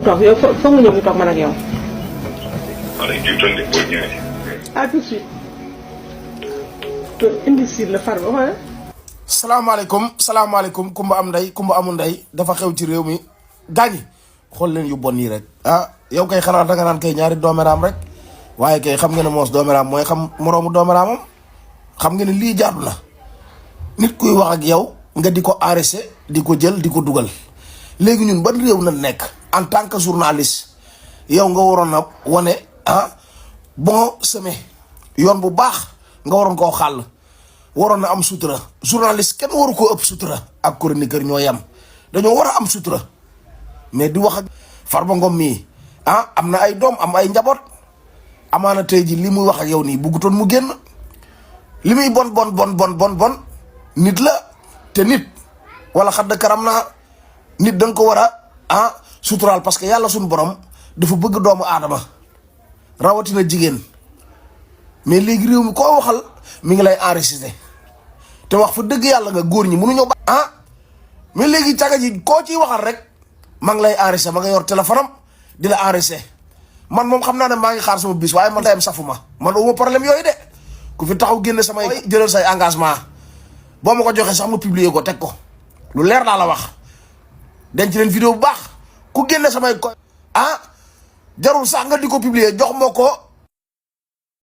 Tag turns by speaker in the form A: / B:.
A: toog yow foog nga ñëw ñu toog man ak yow.
B: allez jiital de boo ñëwee.
A: à tout de suite. indi si la Farba wala.
C: salaamaaleykum kumba am ndey kumba amul ndey dafa xew ci réew mi gaañi xool leen yu bon yi rek yow kay xalaat danga naan kay ñaari doomeraam rek waaye kay xam nga ne moos doomeraam mooy xam moroomu doomeraamam xam nga ne lii jaadu na nit kuy wax ak yow nga di ko arrêté di ko jël di ko dugal léegi ñun ban réew na nekk en tant que journaliste yow nga waroon a wane bon semé yoon bu baax nga waroon koo xàll waroon na am sutura journaliste kenn waru koo ëpp sutura ak chroniqueur ñoo yem dañoo war a am sutura mais di wax ak Farba Ngom mii am na ay doom am ay njaboot amaana tey ji li muy wax ak yow nii buggutoon mu génn li muy bon nit la te nit wala xadd karam naa nit da nga ko war a suturaal parce que yàlla suñu borom dafa bëgg doomu aadama rawatina jigéen mais léegi réew mi koo waxal mi ngi lay enregistré te wax fa dëgg yàlla nga góor ñi mënuñoo ba mais léegi caga ji koo ciy waxal rek maa ngi lay enregistré ma nga yor téléphone am di la enregistré man moom xam naa ne maa ngi xaar sama bis waaye man tayam safuma man uma problème yooyu de ku fi taxaw génne samay jëlal say engagement boo ma ko joxee sax ma publier ko teg ko lu leer laa la wax denc leen vidéo bu baax ku génne samay ko jarul sax nga di ko publier jox ma ko